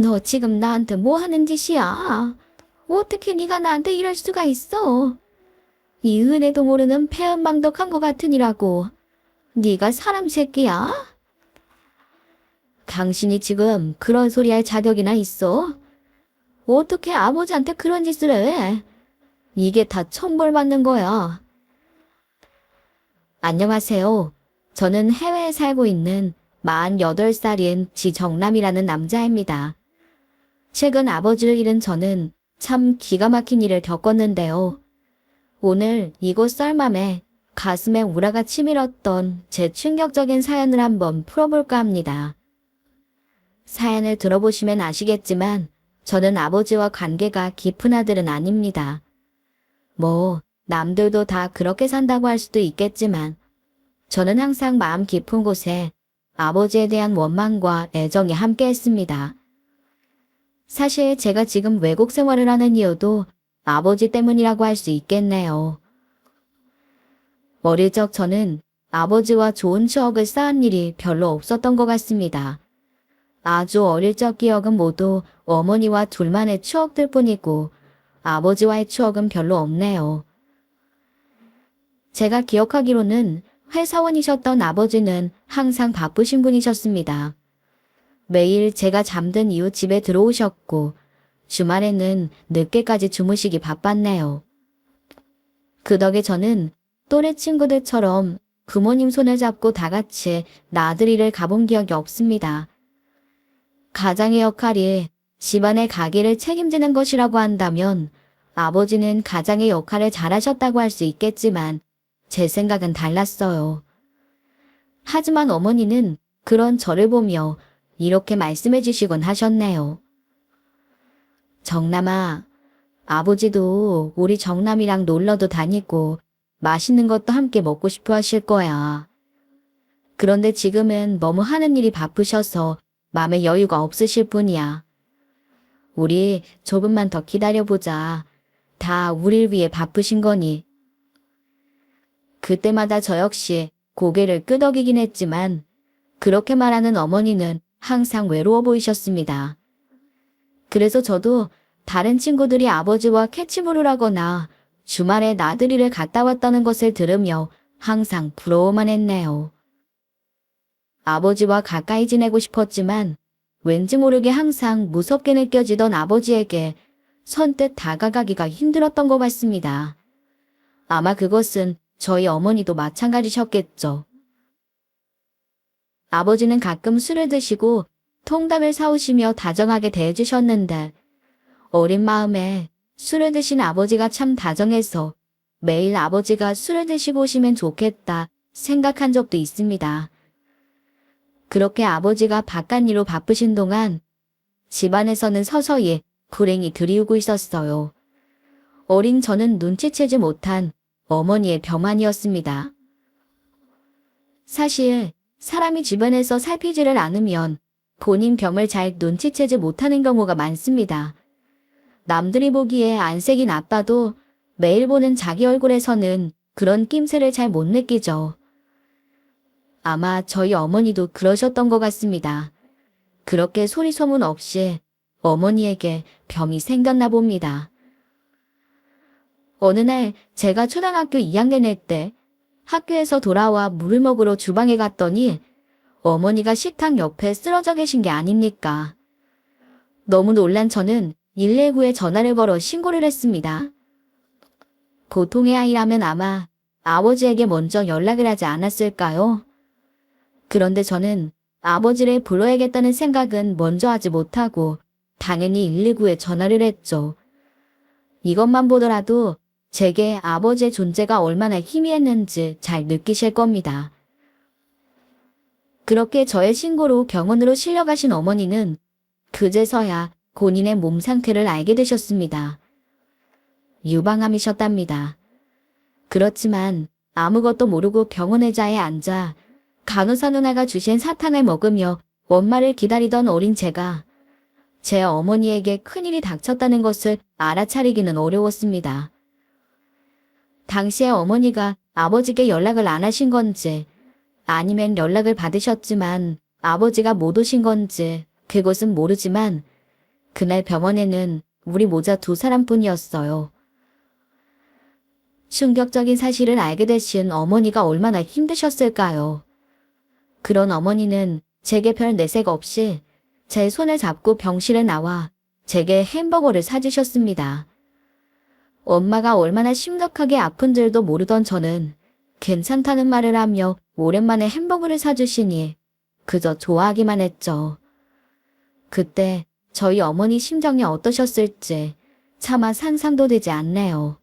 너 지금 나한테 뭐 하는 짓이야? 어떻게 네가 나한테 이럴 수가 있어? 이 은혜도 모르는 배은망덕한 것 같으니라고. 네가 사람 새끼야? 당신이 지금 그런 소리 할 자격이나 있어? 어떻게 아버지한테 그런 짓을 해? 이게 다 천벌 받는 거야. 안녕하세요. 저는 해외에 살고 있는 48살인 지정남이라는 남자입니다. 최근 아버지를 잃은 저는 참 기가 막힌 일을 겪었는데요. 오늘 이곳 썰맘에 가슴에 우라가 치밀었던 제 충격적인 사연을 한번 풀어볼까 합니다. 사연을 들어보시면 아시겠지만 저는 아버지와 관계가 깊은 아들은 아닙니다. 뭐 남들도 다 그렇게 산다고 할 수도 있겠지만 저는 항상 마음 깊은 곳에 아버지에 대한 원망과 애정이 함께 했습니다. 사실 제가 지금 외국 생활을 하는 이유도 아버지 때문이라고 할 수 있겠네요. 어릴 적 저는 아버지와 좋은 추억을 쌓은 일이 별로 없었던 것 같습니다. 아주 어릴 적 기억은 모두 어머니와 둘만의 추억들 뿐이고 아버지와의 추억은 별로 없네요. 제가 기억하기로는 회사원이셨던 아버지는 항상 바쁘신 분이셨습니다. 매일 제가 잠든 이후 집에 들어오셨고 주말에는 늦게까지 주무시기 바빴네요. 그 덕에 저는 또래 친구들처럼 부모님 손을 잡고 다 같이 나들이를 가본 기억이 없습니다. 가장의 역할이 집안의 가게를 책임지는 것이라고 한다면 아버지는 가장의 역할을 잘하셨다고 할 수 있겠지만 제 생각은 달랐어요. 하지만 어머니는 그런 저를 보며 이렇게 말씀해 주시곤 하셨네요. 정남아, 아버지도 우리 정남이랑 놀러도 다니고 맛있는 것도 함께 먹고 싶어 하실 거야. 그런데 지금은 너무 하는 일이 바쁘셔서 마음에 여유가 없으실 뿐이야. 우리 조금만 더 기다려보자. 다 우릴 위해 바쁘신 거니. 그때마다 저 역시 고개를 끄덕이긴 했지만 그렇게 말하는 어머니는 항상 외로워 보이셨습니다. 그래서 저도 다른 친구들이 아버지와 캐치볼을 하거나 주말에 나들이를 갔다 왔다는 것을 들으며 항상 부러워만 했네요. 아버지와 가까이 지내고 싶었지만 왠지 모르게 항상 무섭게 느껴지던 아버지에게 선뜻 다가가기가 힘들었던 것 같습니다. 아마 그것은 저희 어머니도 마찬가지셨겠죠. 아버지는 가끔 술을 드시고 통닭을 사오시며 다정하게 대해주셨는데 어린 마음에 술을 드신 아버지가 참 다정해서 매일 아버지가 술을 드시고 오시면 좋겠다 생각한 적도 있습니다. 그렇게 아버지가 바깥일로 바쁘신 동안 집안에서는 서서히 불행이 들이우고 있었어요. 어린 저는 눈치채지 못한 어머니의 병환이었습니다. 사실 사람이 주변에서 살피지를 않으면 본인 병을 잘 눈치채지 못하는 경우가 많습니다. 남들이 보기에 안색이 나빠도 매일 보는 자기 얼굴에서는 그런 낌새를 잘 못 느끼죠. 아마 저희 어머니도 그러셨던 것 같습니다. 그렇게 소리소문 없이 어머니에게 병이 생겼나 봅니다. 어느 날 제가 초등학교 2학년일 때 학교에서 돌아와 물을 먹으러 주방에 갔더니 어머니가 식탁 옆에 쓰러져 계신 게 아닙니까? 너무 놀란 저는 119에 전화를 걸어 신고를 했습니다. 보통의 아이라면 아마 아버지에게 먼저 연락을 하지 않았을까요? 그런데 저는 아버지를 불러야겠다는 생각은 먼저 하지 못하고 당연히 119에 전화를 했죠. 이것만 보더라도 제게 아버지의 존재가 얼마나 희미했는지 잘 느끼실 겁니다. 그렇게 저의 신고로 병원으로 실려가신 어머니는 그제서야 본인의 몸 상태를 알게 되셨습니다. 유방암이셨답니다. 그렇지만 아무것도 모르고 병원 의자에 앉아 간호사 누나가 주신 사탕을 먹으며 엄마를 기다리던 어린 제가 제 어머니에게 큰일이 닥쳤다는 것을 알아차리기는 어려웠습니다. 당시에 어머니가 아버지께 연락을 안 하신 건지 아니면 연락을 받으셨지만 아버지가 못 오신 건지 그것은 모르지만 그날 병원에는 우리 모자 2사람뿐이었어요. 충격적인 사실을 알게 되신 어머니가 얼마나 힘드셨을까요? 그런 어머니는 제게 별 내색 없이 제 손을 잡고 병실에 나와 제게 햄버거를 사주셨습니다. 엄마가 얼마나 심각하게 아픈 줄도 모르던 저는 괜찮다는 말을 하며 오랜만에 햄버거를 사주시니 그저 좋아하기만 했죠. 그때 저희 어머니 심정이 어떠셨을지 차마 상상도 되지 않네요.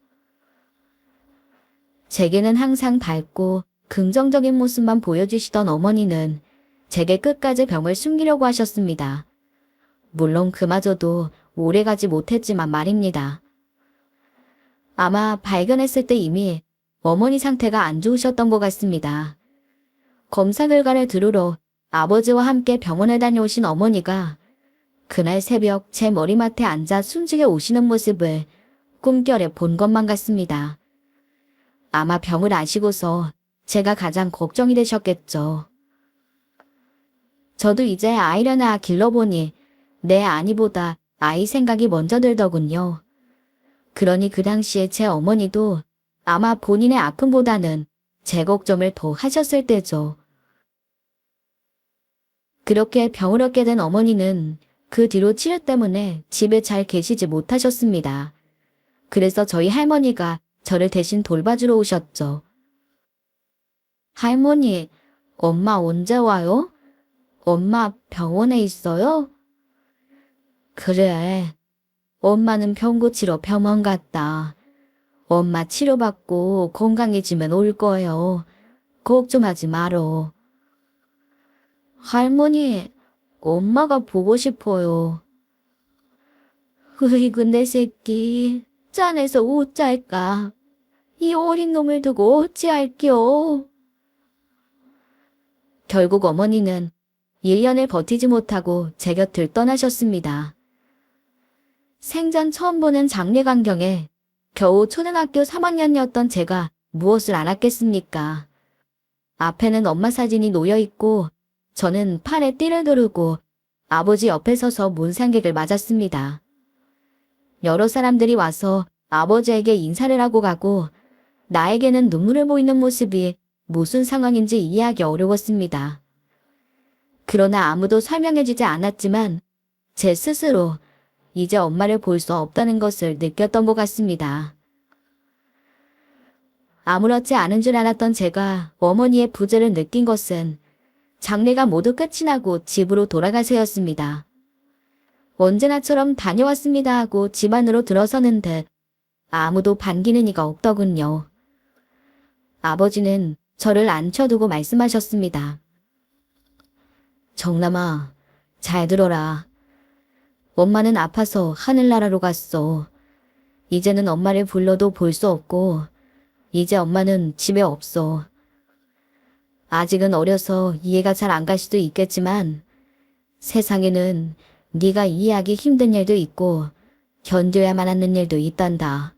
제게는 항상 밝고 긍정적인 모습만 보여주시던 어머니는 제게 끝까지 병을 숨기려고 하셨습니다. 물론 그마저도 오래가지 못했지만 말입니다. 아마 발견했을 때 이미 어머니 상태가 안 좋으셨던 것 같습니다. 검사 결과를 들으러 아버지와 함께 병원에 다녀오신 어머니가 그날 새벽 제 머리맡에 앉아 숨지게 오시는 모습을 꿈결에 본 것만 같습니다. 아마 병을 아시고서 제가 가장 걱정이 되셨겠죠. 저도 이제 아이를 낳아 길러보니 내 아니보다 아이 생각이 먼저 들더군요. 그러니 그 당시에 제 어머니도 아마 본인의 아픔보다는 제 걱정을 더 하셨을 때죠. 그렇게 병을 얻게 된 어머니는 그 뒤로 치료 때문에 집에 잘 계시지 못하셨습니다. 그래서 저희 할머니가 저를 대신 돌봐주러 오셨죠. 할머니, 엄마 언제 와요? 엄마 병원에 있어요? 그래. 엄마는 병 고치러 병원 갔다. 엄마 치료받고 건강해지면 올 거예요. 걱정하지 말어. 할머니, 엄마가 보고 싶어요. 으이구 내 새끼, 짠해서 어쩔까. 이 어린 놈을 두고 어찌할겨. 결국 어머니는 1년을 버티지 못하고 제 곁을 떠나셨습니다. 생전 처음 보는 장례광경에 겨우 초등학교 3학년이었던 제가 무엇을 알았겠습니까? 앞에는 엄마 사진이 놓여있고 저는 팔에 띠를 두르고 아버지 옆에 서서 문상객을 맞았습니다. 여러 사람들이 와서 아버지에게 인사를 하고 가고 나에게는 눈물을 보이는 모습이 무슨 상황인지 이해하기 어려웠습니다. 그러나 아무도 설명해주지 않았지만 제 스스로 이제 엄마를 볼 수 없다는 것을 느꼈던 것 같습니다. 아무렇지 않은 줄 알았던 제가 어머니의 부재를 느낀 것은 장례가 모두 끝이 나고 집으로 돌아가서였습니다. 언제나처럼 다녀왔습니다 하고 집 안으로 들어서는데 아무도 반기는 이가 없더군요. 아버지는 저를 앉혀두고 말씀하셨습니다. 정남아, 잘 들어라. 엄마는 아파서 하늘나라로 갔어. 이제는 엄마를 불러도 볼 수 없고 이제 엄마는 집에 없어. 아직은 어려서 이해가 잘 안 갈 수도 있겠지만 세상에는 네가 이해하기 힘든 일도 있고 견뎌야만 하는 일도 있단다.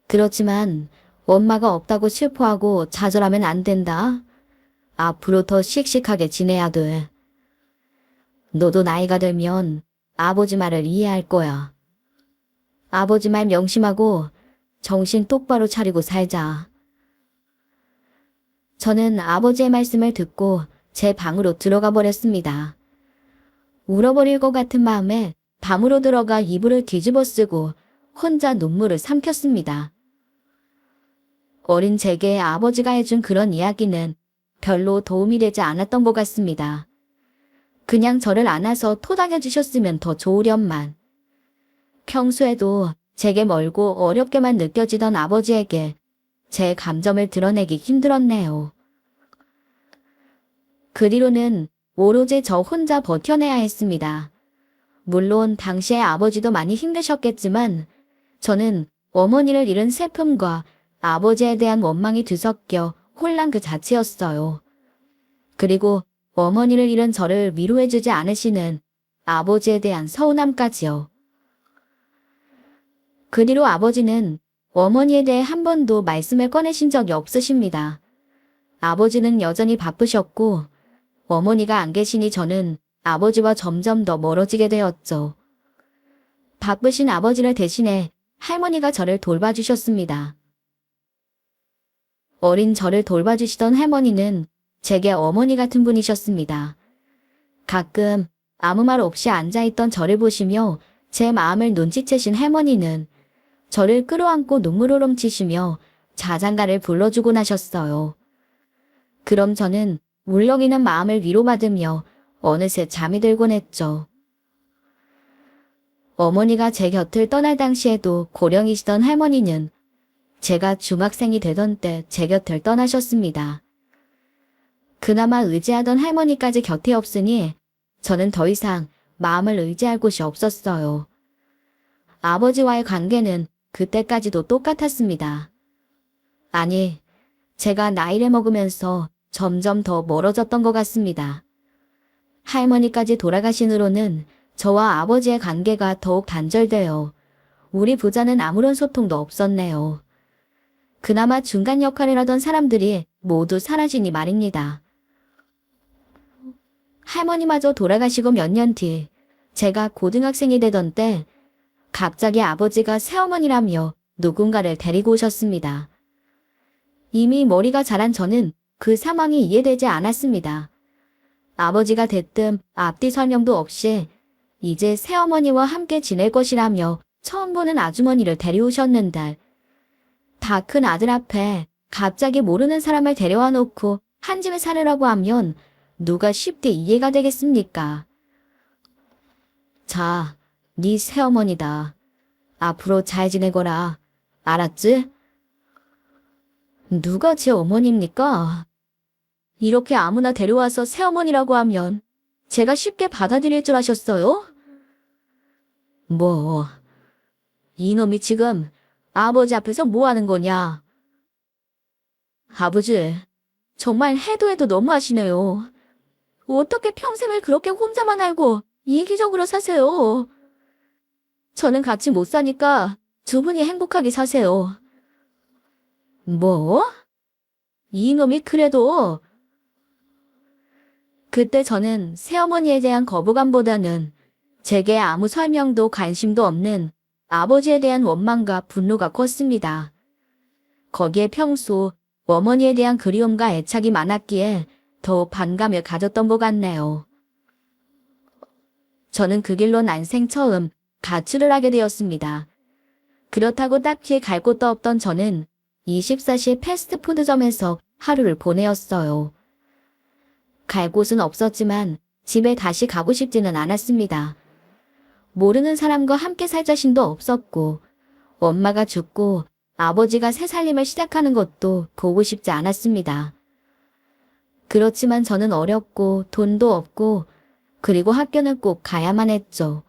그렇지만 엄마가 없다고 슬퍼하고 좌절하면 안 된다. 앞으로 더 씩씩하게 지내야 돼. 너도 나이가 들면 아버지 말을 이해할 거야. 아버지 말 명심하고 정신 똑바로 차리고 살자. 저는 아버지의 말씀을 듣고 제 방으로 들어가 버렸습니다. 울어버릴 것 같은 마음에 방으로 들어가 이불을 뒤집어 쓰고 혼자 눈물을 삼켰습니다. 어린 제게 아버지가 해준 그런 이야기는 별로 도움이 되지 않았던 것 같습니다. 그냥 저를 안아서 토닥여 주셨으면 더 좋으련만. 평소에도 제게 멀고 어렵게만 느껴지던 아버지에게 제 감정을 드러내기 힘들었네요. 그 뒤로는 오로지 저 혼자 버텨내야 했습니다. 물론 당시에 아버지도 많이 힘드셨겠지만 저는 어머니를 잃은 슬픔과 아버지에 대한 원망이 뒤섞여 혼란 그 자체였어요. 그리고 어머니를 잃은 저를 위로해주지 않으시는 아버지에 대한 서운함까지요. 그 뒤로 아버지는 어머니에 대해 한 번도 말씀을 꺼내신 적이 없으십니다. 아버지는 여전히 바쁘셨고 어머니가 안 계시니 저는 아버지와 점점 더 멀어지게 되었죠. 바쁘신 아버지를 대신해 할머니가 저를 돌봐주셨습니다. 어린 저를 돌봐주시던 할머니는 제게 어머니 같은 분이셨습니다. 가끔 아무 말 없이 앉아있던 저를 보시며 제 마음을 눈치채신 할머니는 저를 끌어안고 눈물을 훔치시며 자장가를 불러주곤 하셨어요. 그럼 저는 울렁이는 마음을 위로받으며 어느새 잠이 들곤 했죠. 어머니가 제 곁을 떠날 당시에도 고령이시던 할머니는 제가 중학생이 되던 때 제 곁을 떠나셨습니다. 그나마 의지하던 할머니까지 곁에 없으니 저는 더 이상 마음을 의지할 곳이 없었어요. 아버지와의 관계는 그때까지도 똑같았습니다. 아니, 제가 나이를 먹으면서 점점 더 멀어졌던 것 같습니다. 할머니까지 돌아가신 후로는 저와 아버지의 관계가 더욱 단절되어 우리 부자는 아무런 소통도 없었네요. 그나마 중간 역할을 하던 사람들이 모두 사라지니 말입니다. 할머니마저 돌아가시고 몇 년 뒤 제가 고등학생이 되던 때 갑자기 아버지가 새어머니라며 누군가를 데리고 오셨습니다. 이미 머리가 자란 저는 그 상황이 이해되지 않았습니다. 아버지가 대뜸 앞뒤 설명도 없이 이제 새어머니와 함께 지낼 것이라며 처음 보는 아주머니를 데려오셨는데 다 큰 아들 앞에 갑자기 모르는 사람을 데려와 놓고 한 집에 살으라고 하면 누가 쉽게 이해가 되겠습니까? 자, 네 새어머니다. 앞으로 잘 지내거라. 알았지? 누가 제 어머니입니까? 이렇게 아무나 데려와서 새어머니라고 하면 제가 쉽게 받아들일 줄 아셨어요? 뭐, 이놈이 지금 아버지 앞에서 뭐 하는 거냐? 아버지, 정말 해도 해도 너무하시네요. 어떻게 평생을 그렇게 혼자만 알고 이기적으로 사세요? 저는 같이 못 사니까 두 분이 행복하게 사세요. 뭐? 이놈이 그래도... 그때 저는 새어머니에 대한 거부감보다는 제게 아무 설명도 관심도 없는 아버지에 대한 원망과 분노가 컸습니다. 거기에 평소 어머니에 대한 그리움과 애착이 많았기에 더 반감을 가졌던 것 같네요. 저는 그 길로 난생 처음 가출을 하게 되었습니다. 그렇다고 딱히 갈 곳도 없던 저는 24시 패스트푸드점에서 하루를 보내었어요. 갈 곳은 없었지만 집에 다시 가고 싶지는 않았습니다. 모르는 사람과 함께 살 자신도 없었고 엄마가 죽고 아버지가 새 살림을 시작하는 것도 보고 싶지 않았습니다. 그렇지만 저는 어렸고 돈도 없고 그리고 학교는 꼭 가야만 했죠.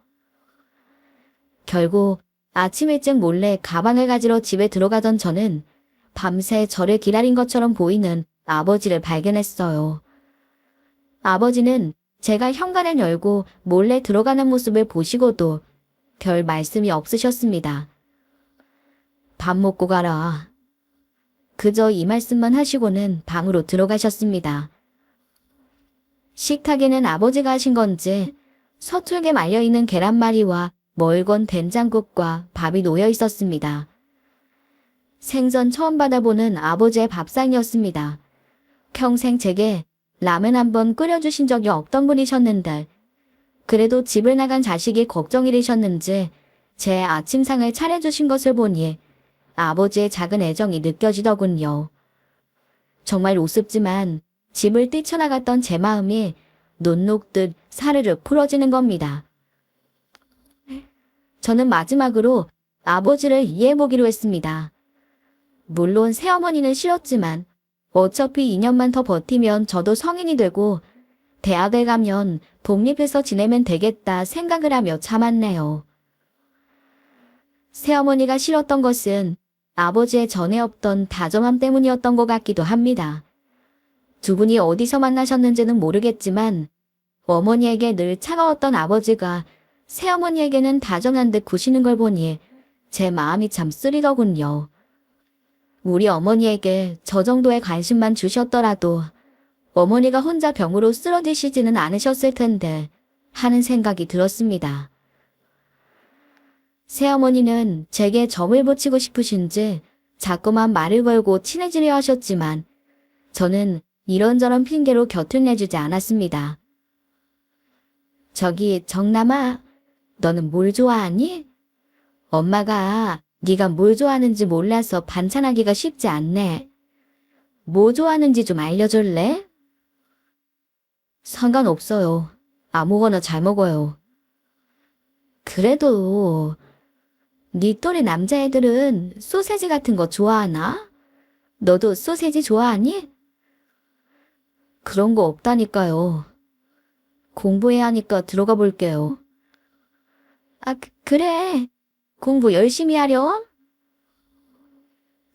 결국 아침 일찍 몰래 가방을 가지러 집에 들어가던 저는 밤새 저를 기다린 것처럼 보이는 아버지를 발견했어요. 아버지는 제가 현관을 열고 몰래 들어가는 모습을 보시고도 별 말씀이 없으셨습니다. 밥 먹고 가라. 그저 이 말씀만 하시고는 방으로 들어가셨습니다. 식탁에는 아버지가 하신 건지 서툴게 말려있는 계란말이와 멀건 된장국과 밥이 놓여 있었습니다. 생전 처음 받아보는 아버지의 밥상이었습니다. 평생 제게 라면 한 번 끓여주신 적이 없던 분이셨는데 그래도 집을 나간 자식이 걱정이되셨는지 제 아침상을 차려주신 것을 보니 아버지의 작은 애정이 느껴지더군요. 정말 우습지만 집을 뛰쳐나갔던 제 마음이 눈 녹듯 사르르 풀어지는 겁니다. 저는 마지막으로 아버지를 이해해보기로 했습니다. 물론 새어머니는 싫었지만 어차피 2년만 더 버티면 저도 성인이 되고 대학을 가면 독립해서 지내면 되겠다 생각을 하며 참았네요. 새어머니가 싫었던 것은 아버지의 전에 없던 다정함 때문이었던 것 같기도 합니다. 두 분이 어디서 만나셨는지는 모르겠지만 어머니에게 늘 차가웠던 아버지가 새어머니에게는 다정한 듯 구시는 걸 보니 제 마음이 참 쓰리더군요. 우리 어머니에게 저 정도의 관심만 주셨더라도 어머니가 혼자 병으로 쓰러지시지는 않으셨을 텐데 하는 생각이 들었습니다. 새어머니는 제게 점을 붙이고 싶으신지 자꾸만 말을 걸고 친해지려 하셨지만 저는 이런저런 핑계로 곁을 내주지 않았습니다. 저기 정남아, 너는 뭘 좋아하니? 엄마가 네가 뭘 좋아하는지 몰라서 반찬하기가 쉽지 않네. 뭐 좋아하는지 좀 알려줄래? 상관없어요. 아무거나 잘 먹어요. 그래도 네 또래 남자애들은 소세지 같은 거 좋아하나? 너도 소세지 좋아하니? 그런 거 없다니까요. 공부해야 하니까 들어가 볼게요. 아, 그래. 공부 열심히 하렴.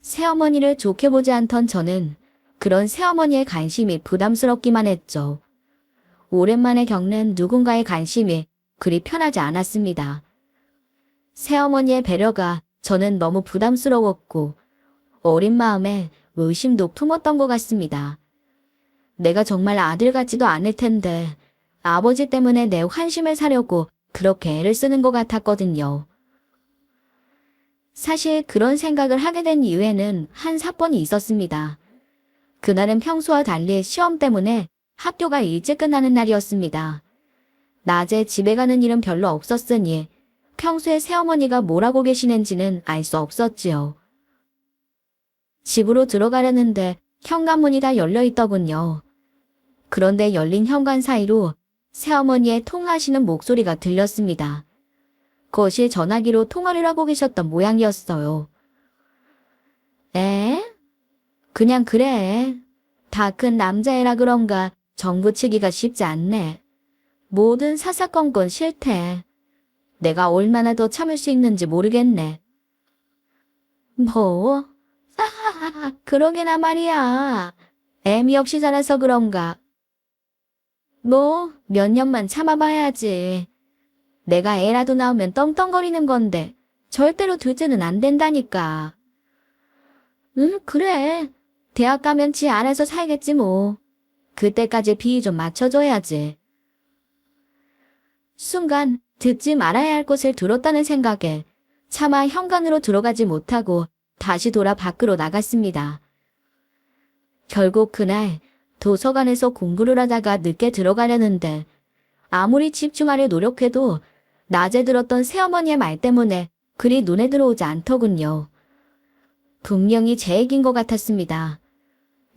새어머니를 좋게 보지 않던 저는 그런 새어머니의 관심이 부담스럽기만 했죠. 오랜만에 겪는 누군가의 관심이 그리 편하지 않았습니다. 새어머니의 배려가 저는 너무 부담스러웠고 어린 마음에 의심도 품었던 것 같습니다. 내가 정말 아들 같지도 않을 텐데 아버지 때문에 내 환심을 사려고 그렇게 애를 쓰는 것 같았거든요. 사실 그런 생각을 하게 된 이유에는 한 사건이 있었습니다. 그날은 평소와 달리 시험 때문에 학교가 일찍 끝나는 날이었습니다. 낮에 집에 가는 일은 별로 없었으니 평소에 새어머니가 뭘 하고 계시는지는 알 수 없었지요. 집으로 들어가려는데 현관문이 다 열려 있더군요. 그런데 열린 현관 사이로 새어머니의 통화하시는 목소리가 들렸습니다. 거실 전화기로 통화를 하고 계셨던 모양이었어요. 에? 그냥 그래. 다 큰 남자애라 그런가 정부치기가 쉽지 않네. 모든 사사건건 싫대. 내가 얼마나 더 참을 수 있는지 모르겠네. 뭐? 그러게나 말이야. 애미 없이 자라서 그런가. 뭐, 몇 년만 참아봐야지. 내가 애라도 낳으면 떵떵거리는 건데 절대로 둘째는 안 된다니까. 응, 그래. 대학 가면 지 알아서 살겠지 뭐. 그때까지 비위 좀 맞춰줘야지. 순간 듣지 말아야 할 것을 들었다는 생각에 차마 현관으로 들어가지 못하고 다시 돌아 밖으로 나갔습니다. 결국 그날 도서관에서 공부를 하다가 늦게 들어가려는데 아무리 집중하려 노력해도 낮에 들었던 새어머니의 말 때문에 그리 눈에 들어오지 않더군요. 분명히 제 얘기인 것 같았습니다.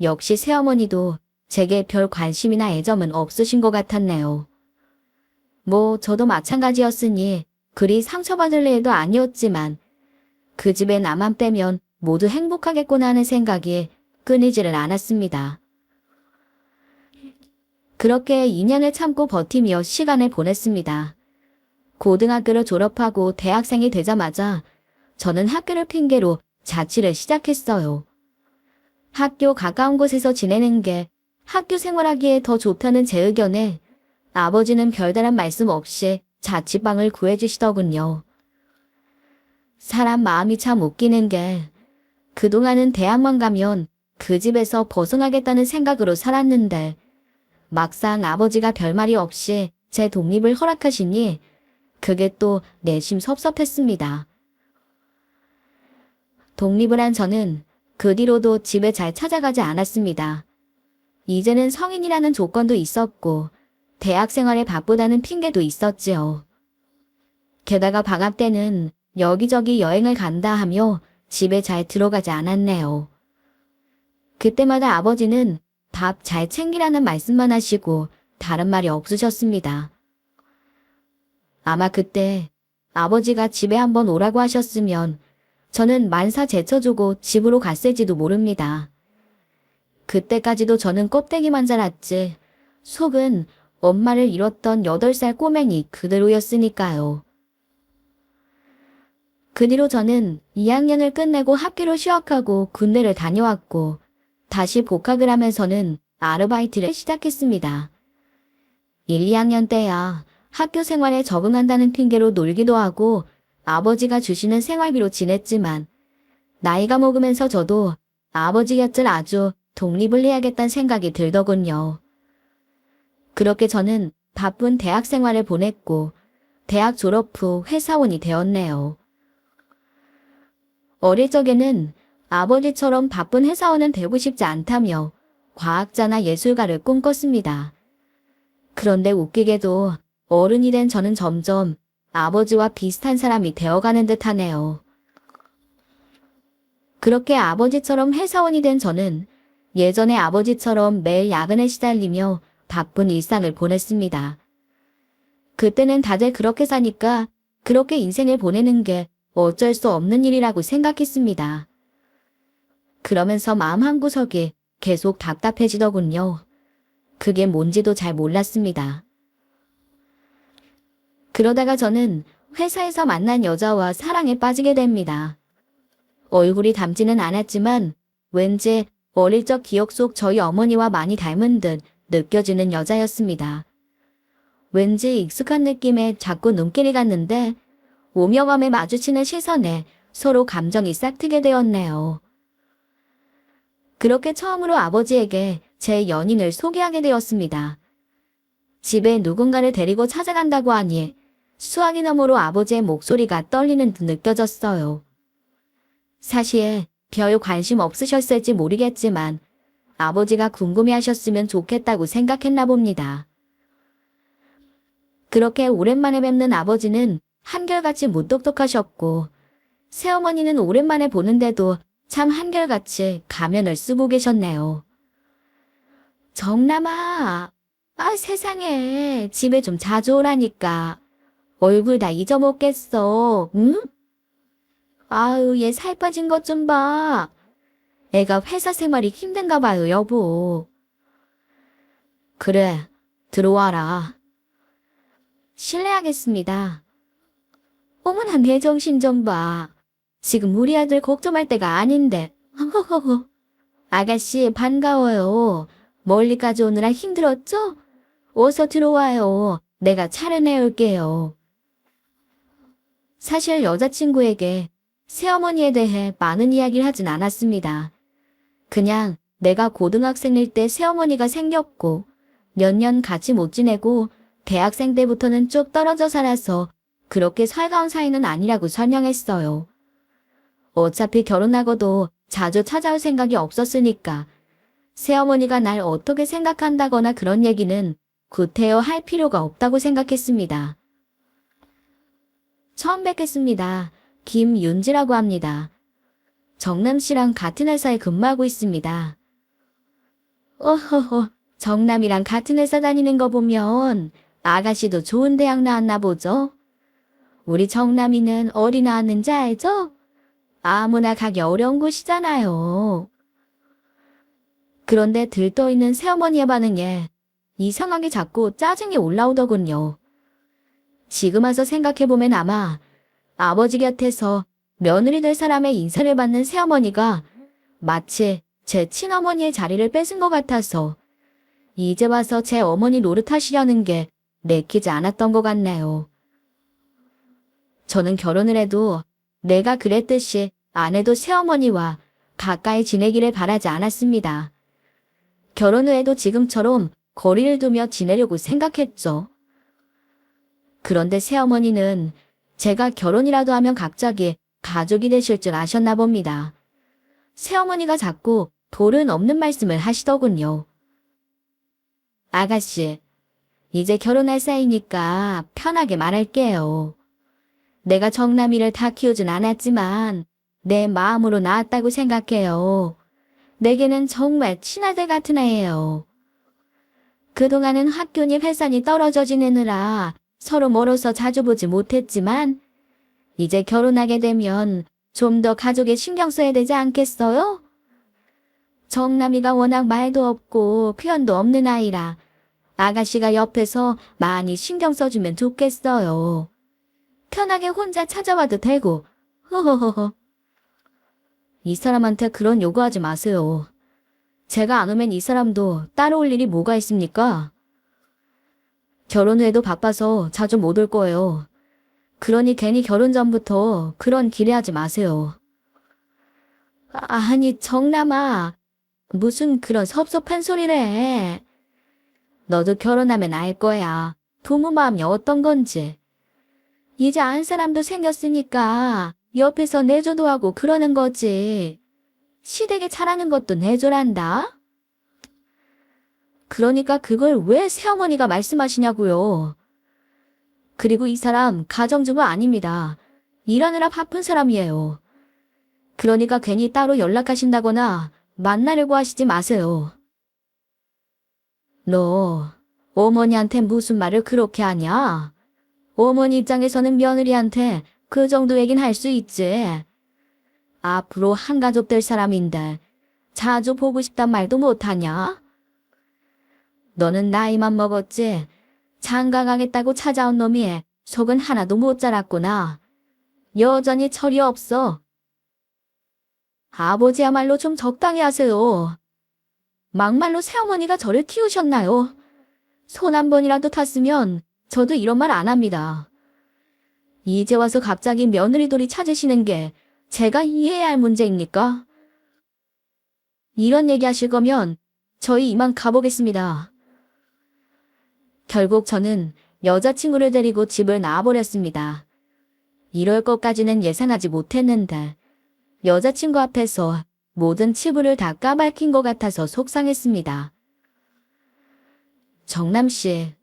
역시 새어머니도 제게 별 관심이나 애정은 없으신 것 같았네요. 뭐 저도 마찬가지였으니 그리 상처받을 일도 아니었지만 그 집에 나만 빼면 모두 행복하겠구나 하는 생각이 끊이지를 않았습니다. 그렇게 2년을 참고 버티며 시간을 보냈습니다. 고등학교를 졸업하고 대학생이 되자마자 저는 학교를 핑계로 자취를 시작했어요. 학교 가까운 곳에서 지내는 게 학교 생활하기에 더 좋다는 제 의견에 아버지는 별다른 말씀 없이 자취방을 구해주시더군요. 사람 마음이 참 웃기는 게 그동안은 대학만 가면 그 집에서 벗어나겠다는 생각으로 살았는데 막상 아버지가 별말이 없이 제 독립을 허락하시니 그게 또 내심 섭섭했습니다. 독립을 한 저는 그 뒤로도 집에 잘 찾아가지 않았습니다. 이제는 성인이라는 조건도 있었고 대학 생활에 바쁘다는 핑계도 있었지요. 게다가 방학 때는 여기저기 여행을 간다 하며 집에 잘 들어가지 않았네요. 그때마다 아버지는 밥 잘 챙기라는 말씀만 하시고 다른 말이 없으셨습니다. 아마 그때 아버지가 집에 한번 오라고 하셨으면 저는 만사 제쳐주고 집으로 갔을지도 모릅니다. 그때까지도 저는 껍데기만 자랐지 속은 엄마를 잃었던 8살 꼬맹이 그대로였으니까요. 그 뒤로 저는 2학년을 끝내고 학교를 휴학하고 군대를 다녀왔고 다시 복학을 하면서는 아르바이트를 시작했습니다. 1, 2학년 때야 학교 생활에 적응한다는 핑계로 놀기도 하고 아버지가 주시는 생활비로 지냈지만 나이가 먹으면서 저도 아버지 곁을 아주 독립을 해야겠다는 생각이 들더군요. 그렇게 저는 바쁜 대학 생활을 보냈고 대학 졸업 후 회사원이 되었네요. 어릴 적에는 아버지처럼 바쁜 회사원은 되고 싶지 않다며 과학자나 예술가를 꿈꿨습니다. 그런데 웃기게도 어른이 된 저는 점점 아버지와 비슷한 사람이 되어가는 듯하네요. 그렇게 아버지처럼 회사원이 된 저는 예전에 아버지처럼 매일 야근에 시달리며 바쁜 일상을 보냈습니다. 그때는 다들 그렇게 사니까 그렇게 인생을 보내는 게 어쩔 수 없는 일이라고 생각했습니다. 그러면서 마음 한구석이 계속 답답해지더군요. 그게 뭔지도 잘 몰랐습니다. 그러다가 저는 회사에서 만난 여자와 사랑에 빠지게 됩니다. 얼굴이 닮지는 않았지만 왠지 어릴 적 기억 속 저희 어머니와 많이 닮은 듯 느껴지는 여자였습니다. 왠지 익숙한 느낌에 자꾸 눈길이 갔는데 오며 가며 마주치는 시선에 서로 감정이 싹트게 되었네요. 그렇게 처음으로 아버지에게 제 연인을 소개하게 되었습니다. 집에 누군가를 데리고 찾아간다고 하니 수화기 너머로 아버지의 목소리가 떨리는 듯 느껴졌어요. 사실 별 관심 없으셨을지 모르겠지만 아버지가 궁금해하셨으면 좋겠다고 생각했나 봅니다. 그렇게 오랜만에 뵙는 아버지는 한결같이 무뚝뚝하셨고 새어머니는 오랜만에 보는데도 참 한결같이 가면을 쓰고 계셨네요. 정남아, 세상에 집에 좀 자주 오라니까. 얼굴 다 잊어먹겠어, 응? 아유, 얘 살 빠진 것 좀 봐. 애가 회사 생활이 힘든가 봐요, 여보. 그래, 들어와라. 실례하겠습니다. 어머나, 내 정신 좀 봐. 지금 우리 아들 걱정할 때가 아닌데. 허허허. 아가씨, 반가워요. 멀리까지 오느라 힘들었죠? 어서 들어와요. 내가 차려내올게요. 사실 여자친구에게 새어머니에 대해 많은 이야기를 하진 않았습니다. 그냥 내가 고등학생일 때 새어머니가 생겼고 몇 년 같이 못 지내고 대학생 때부터는 쭉 떨어져 살아서 그렇게 살가운 사이는 아니라고 설명했어요. 어차피 결혼하고도 자주 찾아올 생각이 없었으니까 새어머니가 날 어떻게 생각한다거나 그런 얘기는 구태여 할 필요가 없다고 생각했습니다. 처음 뵙겠습니다. 김윤지라고 합니다. 정남씨랑 같은 회사에 근무하고 있습니다. 어허허, 정남이랑 같은 회사 다니는 거 보면 아가씨도 좋은 대학 나왔나 보죠? 우리 정남이는 어디 나왔는지 알죠? 아무나 가기 어려운 곳이잖아요. 그런데 들떠있는 새어머니의 반응에 이상하게 자꾸 짜증이 올라오더군요. 지금 와서 생각해보면 아마 아버지 곁에서 며느리 될 사람의 인사를 받는 새어머니가 마치 제 친어머니의 자리를 뺏은 것 같아서 이제 와서 제 어머니 노릇하시려는 게 내키지 않았던 것 같네요. 저는 결혼을 해도 내가 그랬듯이 아내도 새어머니와 가까이 지내기를 바라지 않았습니다. 결혼 후에도 지금처럼 거리를 두며 지내려고 생각했죠. 그런데 새어머니는 제가 결혼이라도 하면 갑자기 가족이 되실 줄 아셨나 봅니다. 새어머니가 자꾸 도른 없는 말씀을 하시더군요. 아가씨, 이제 결혼할 사이니까 편하게 말할게요. 내가 정남이를 다 키우진 않았지만 내 마음으로 낳았다고 생각해요. 내게는 정말 친아들 같은 애예요. 그동안은 학교니 회사니 떨어져 지내느라 서로 멀어서 자주 보지 못했지만 이제 결혼하게 되면 좀 더 가족에 신경 써야 되지 않겠어요? 정남이가 워낙 말도 없고 표현도 없는 아이라 아가씨가 옆에서 많이 신경 써주면 좋겠어요. 편하게 혼자 찾아와도 되고. 허허허허. 이 사람한테 그런 요구하지 마세요. 제가 안 오면 이 사람도 따라올 일이 뭐가 있습니까? 결혼 후에도 바빠서 자주 못 올 거예요. 그러니 괜히 결혼 전부터 그런 기대하지 마세요. 아니 정남아, 무슨 그런 섭섭한 소리를 해. 너도 결혼하면 알 거야. 부모 마음이 어떤 건지. 이제 안 사람도 생겼으니까 옆에서 내조도 하고 그러는 거지. 시댁에 잘하는 것도 내조란다? 그러니까 그걸 왜 새어머니가 말씀하시냐고요. 그리고 이 사람 가정주부 아닙니다. 일하느라 바쁜 사람이에요. 그러니까 괜히 따로 연락하신다거나 만나려고 하시지 마세요. 너 어머니한테 무슨 말을 그렇게 하냐? 어머니 입장에서는 며느리한테 그 정도 얘긴 할 수 있지. 앞으로 한가족 될 사람인데 자주 보고 싶단 말도 못하냐? 너는 나이만 먹었지. 장가가겠다고 찾아온 놈이 속은 하나도 못 자랐구나. 여전히 철이 없어. 아버지야말로 좀 적당히 하세요. 막말로 새어머니가 저를 키우셨나요? 손 한 번이라도 탔으면 저도 이런 말 안 합니다. 이제 와서 갑자기 며느리돌이 찾으시는 게 제가 이해해야 할 문제입니까? 이런 얘기 하실 거면 저희 이만 가보겠습니다. 결국 저는 여자친구를 데리고 집을 나와버렸습니다. 이럴 것까지는 예상하지 못했는데 여자친구 앞에서 모든 치부를 다 까발킨 것 같아서 속상했습니다. 정남씨,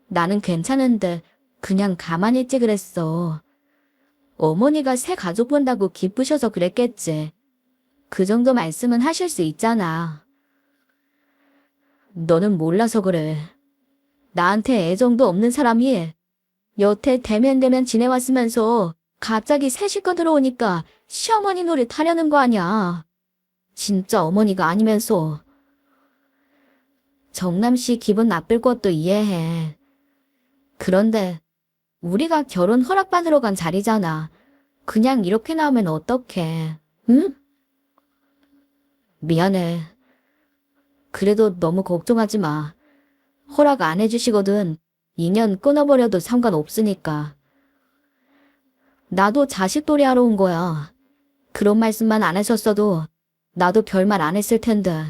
나는 괜찮은데 그냥 가만히 있지 그랬어. 어머니가 새 가족 본다고 기쁘셔서 그랬겠지. 그 정도 말씀은 하실 수 있잖아. 너는 몰라서 그래. 나한테 애정도 없는 사람이 여태 대면대면 지내왔으면서 갑자기 새 식구 들어오니까 시어머니 노릇 하려는 거 아니야. 진짜 어머니가 아니면서. 정남씨 기분 나쁠 것도 이해해. 그런데 우리가 결혼 허락받으러 간 자리잖아. 그냥 이렇게 나오면 어떡해. 응? 미안해. 그래도 너무 걱정하지 마. 허락 안 해주시거든 인연 끊어버려도 상관없으니까. 나도 자식돌이 하러 온 거야. 그런 말씀만 안 하셨어도 나도 별말 안 했을 텐데.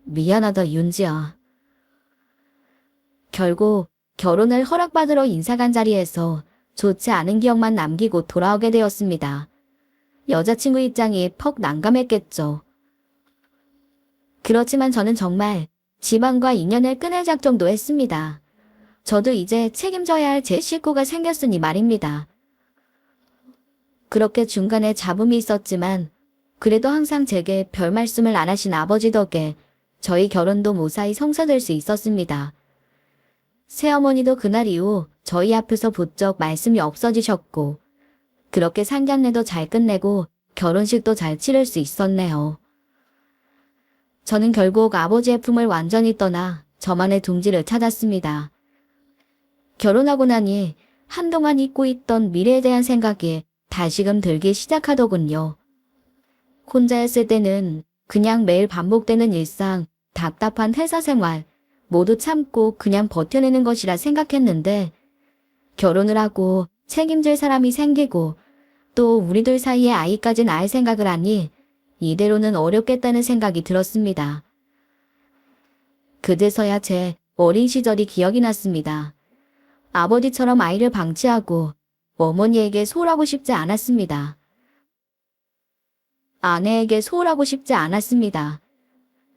미안하다 윤지야. 결국 결혼을 허락받으러 인사 간 자리에서 좋지 않은 기억만 남기고 돌아오게 되었습니다. 여자친구 입장이 퍽 난감했겠죠. 그렇지만 저는 정말 집안과 인연을 끊을 작정도 했습니다. 저도 이제 책임져야 할 제 식구가 생겼으니 말입니다. 그렇게 중간에 잡음이 있었지만 그래도 항상 제게 별 말씀을 안 하신 아버지 덕에 저희 결혼도 무사히 성사될 수 있었습니다. 새어머니도 그날 이후 저희 앞에서 부쩍 말씀이 없어지셨고 그렇게 상견례도 잘 끝내고 결혼식도 잘 치를 수 있었네요. 저는 결국 아버지의 품을 완전히 떠나 저만의 둥지를 찾았습니다. 결혼하고 나니 한동안 잊고 있던 미래에 대한 생각이 다시금 들기 시작하더군요. 혼자였을 때는 그냥 매일 반복되는 일상, 답답한 회사 생활, 모두 참고 그냥 버텨내는 것이라 생각했는데 결혼을 하고 책임질 사람이 생기고 또 우리들 사이에 아이까지 낳을 생각을 하니 이대로는 어렵겠다는 생각이 들었습니다. 그제서야 제 어린 시절이 기억이 났습니다. 아버지처럼 아이를 방치하고 어머니에게 소홀하고 싶지 않았습니다. 아내에게 소홀하고 싶지 않았습니다.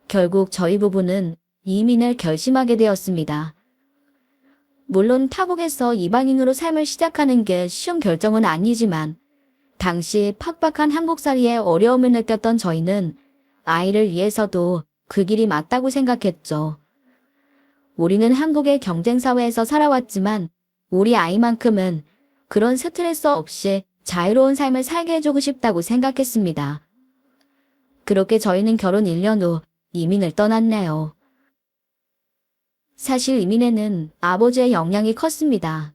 결국 저희 부부는 이민을 결심하게 되었습니다. 물론 타국에서 이방인으로 삶을 시작하는 게 쉬운 결정은 아니지만 당시 팍팍한 한국살이에 어려움을 느꼈던 저희는 아이를 위해서도 그 길이 맞다고 생각했죠. 우리는 한국의 경쟁사회에서 살아왔지만 우리 아이만큼은 그런 스트레스 없이 자유로운 삶을 살게 해주고 싶다고 생각했습니다. 그렇게 저희는 결혼 1년 후 이민을 떠났네요. 사실 이민에는 아버지의 영향이 컸습니다.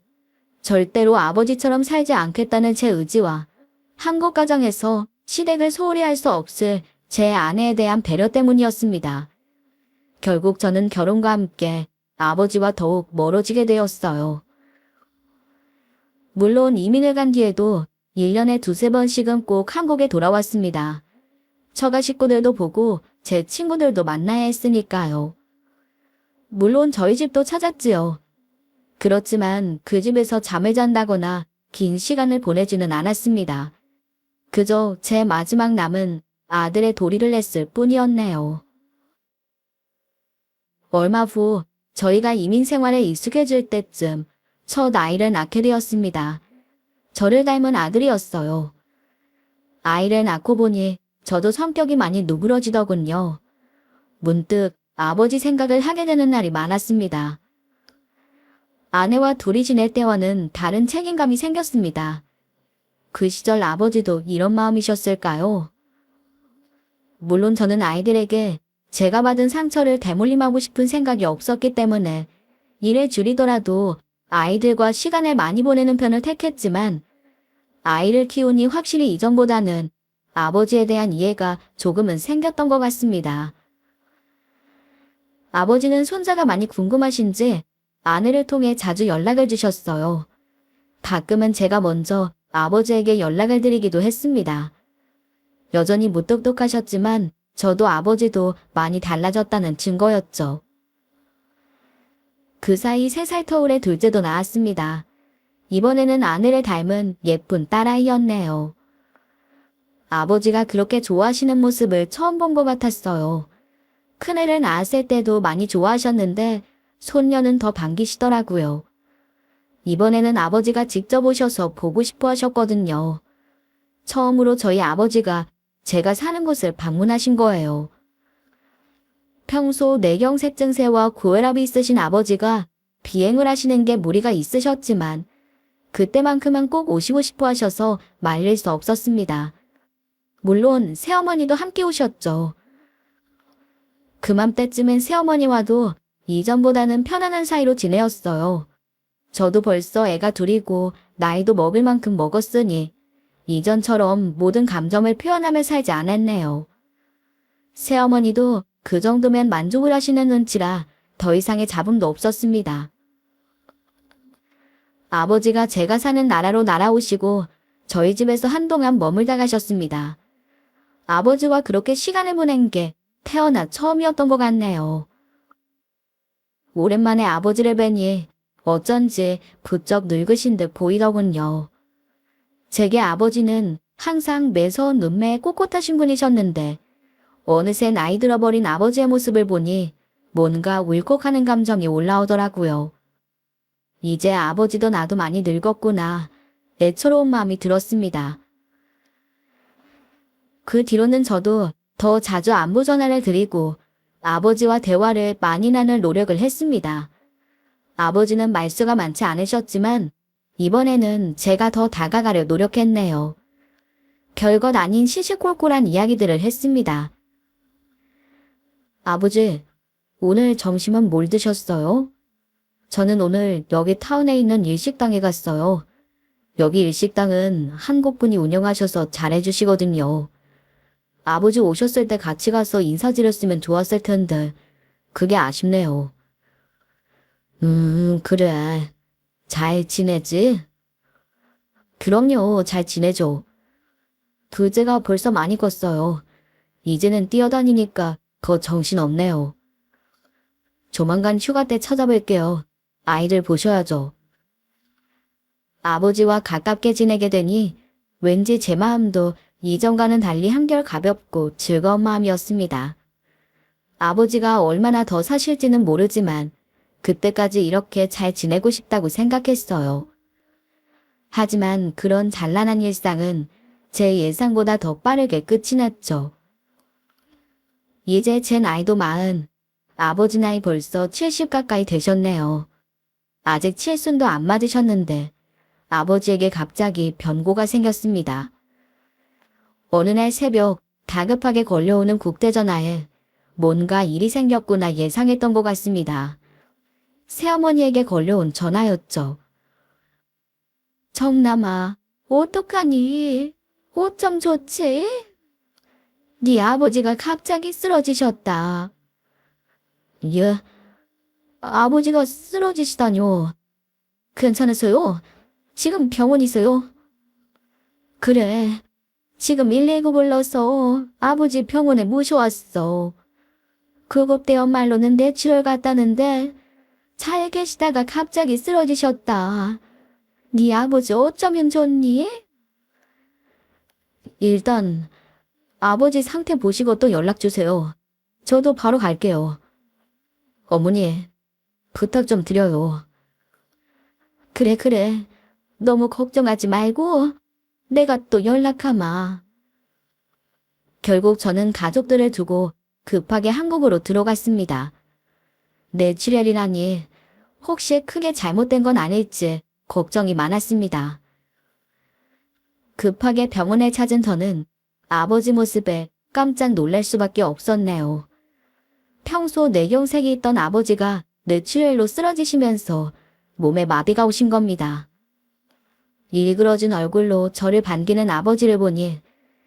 절대로 아버지처럼 살지 않겠다는 제 의지와 한국 가정에서 시댁을 소홀히 할 수 없을 제 아내에 대한 배려 때문이었습니다. 결국 저는 결혼과 함께 아버지와 더욱 멀어지게 되었어요. 물론 이민을 간 뒤에도 1년에 두세 번씩은 꼭 한국에 돌아왔습니다. 처가 식구들도 보고 제 친구들도 만나야 했으니까요. 물론 저희 집도 찾았지요. 그렇지만 그 집에서 잠을 잔다거나 긴 시간을 보내지는 않았습니다. 그저 제 마지막 남은 아들의 도리를 했을 뿐이었네요. 얼마 후 저희가 이민 생활에 익숙해질 때쯤 첫 아이를 낳게 되었습니다. 저를 닮은 아들이었어요. 아이를 낳고 보니 저도 성격이 많이 누그러지더군요. 문득 아버지 생각을 하게 되는 날이 많았습니다. 아내와 둘이 지낼 때와는 다른 책임감이 생겼습니다. 그 시절 아버지도 이런 마음이셨을까요? 물론 저는 아이들에게 제가 받은 상처를 대물림하고 싶은 생각이 없었기 때문에 일을 줄이더라도 아이들과 시간을 많이 보내는 편을 택했지만 아이를 키우니 확실히 이전보다는 아버지에 대한 이해가 조금은 생겼던 것 같습니다. 아버지는 손자가 많이 궁금하신지 아내를 통해 자주 연락을 주셨어요. 가끔은 제가 먼저 아버지에게 연락을 드리기도 했습니다. 여전히 무뚝뚝하셨지만 저도 아버지도 많이 달라졌다는 증거였죠. 그 사이 3살 터울의 둘째도 나왔습니다. 이번에는 아내를 닮은 예쁜 딸아이였네요. 아버지가 그렇게 좋아하시는 모습을 처음 본 것 같았어요. 큰애를 낳았을 때도 많이 좋아하셨는데 손녀는 더 반기시더라고요. 이번에는 아버지가 직접 오셔서 보고 싶어 하셨거든요. 처음으로 저희 아버지가 제가 사는 곳을 방문하신 거예요. 평소 뇌경색 증세와 고혈압이 있으신 아버지가 비행을 하시는 게 무리가 있으셨지만 그때만큼은 꼭 오시고 싶어 하셔서 말릴 수 없었습니다. 물론 새어머니도 함께 오셨죠. 그맘때쯤엔 새어머니와도 이전보다는 편안한 사이로 지내었어요. 저도 벌써 애가 둘이고 나이도 먹을 만큼 먹었으니 이전처럼 모든 감정을 표현하며 살지 않았네요. 새어머니도 그 정도면 만족을 하시는 눈치라 더 이상의 잡음도 없었습니다. 아버지가 제가 사는 나라로 날아오시고 저희 집에서 한동안 머물다 가셨습니다. 아버지와 그렇게 시간을 보낸 게 태어나 처음이었던 것 같네요. 오랜만에 아버지를 뵈니 어쩐지 부쩍 늙으신 듯 보이더군요. 제게 아버지는 항상 매서운 눈매에 꼿꼿하신 분이셨는데 어느새 나이 들어버린 아버지의 모습을 보니 뭔가 울컥하는 감정이 올라오더라고요. 이제 아버지도 나도 많이 늙었구나. 애처로운 마음이 들었습니다. 그 뒤로는 저도 더 자주 안부 전화를 드리고 아버지와 대화를 많이 나눌 노력을 했습니다. 아버지는 말수가 많지 않으셨지만 이번에는 제가 더 다가가려 노력했네요. 별것 아닌 시시콜콜한 이야기들을 했습니다. 아버지, 오늘 점심은 뭘 드셨어요? 저는 오늘 여기 타운에 있는 일식당에 갔어요. 여기 일식당은 한국분이 운영하셔서 잘해주시거든요. 아버지 오셨을 때 같이 가서 인사드렸으면 좋았을 텐데 그게 아쉽네요. 그래. 잘 지내지? 그럼요, 잘 지내죠. 둘째가 벌써 많이 컸어요. 이제는 뛰어다니니까 더 정신없네요. 조만간 휴가 때 찾아뵐게요. 아이들 보셔야죠. 아버지와 가깝게 지내게 되니 왠지 제 마음도 이전과는 달리 한결 가볍고 즐거운 마음이었습니다. 아버지가 얼마나 더 사실지는 모르지만 그때까지 이렇게 잘 지내고 싶다고 생각했어요. 하지만 그런 찬란한 일상은 제 예상보다 더 빠르게 끝이 났죠. 이제 제 나이도 40, 아버지 나이 벌써 70 가까이 되셨네요. 아직 칠순도 안 맞으셨는데 아버지에게 갑자기 변고가 생겼습니다. 어느 날 새벽 다급하게 걸려오는 국대전화에 뭔가 일이 생겼구나 예상했던 것 같습니다. 새어머니에게 걸려온 전화였죠. 정남아, 어떡하니? 어쩜 좋지? 네 아버지가 갑자기 쓰러지셨다. 예, 아버지가 쓰러지시다뇨. 괜찮으세요? 지금 병원이세요? 그래, 지금 119 불러서 아버지 병원에 모셔왔어. 급업대원 말로는 뇌출혈 같다는데 차에 계시다가 갑자기 쓰러지셨다. 네 아버지 어쩌면 좋니? 일단 아버지 상태 보시고 또 연락 주세요. 저도 바로 갈게요. 어머니, 부탁 좀 드려요. 그래. 너무 걱정하지 말고 내가 또 연락하마. 결국 저는 가족들을 두고 급하게 한국으로 들어갔습니다. 뇌출혈이라니 혹시 크게 잘못된 건 아닐지 걱정이 많았습니다. 급하게 병원에 찾은 저는 아버지 모습에 깜짝 놀랄 수밖에 없었네요. 평소 뇌경색이 있던 아버지가 뇌출혈로 쓰러지시면서 몸에 마비가 오신 겁니다. 일그러진 얼굴로 저를 반기는 아버지를 보니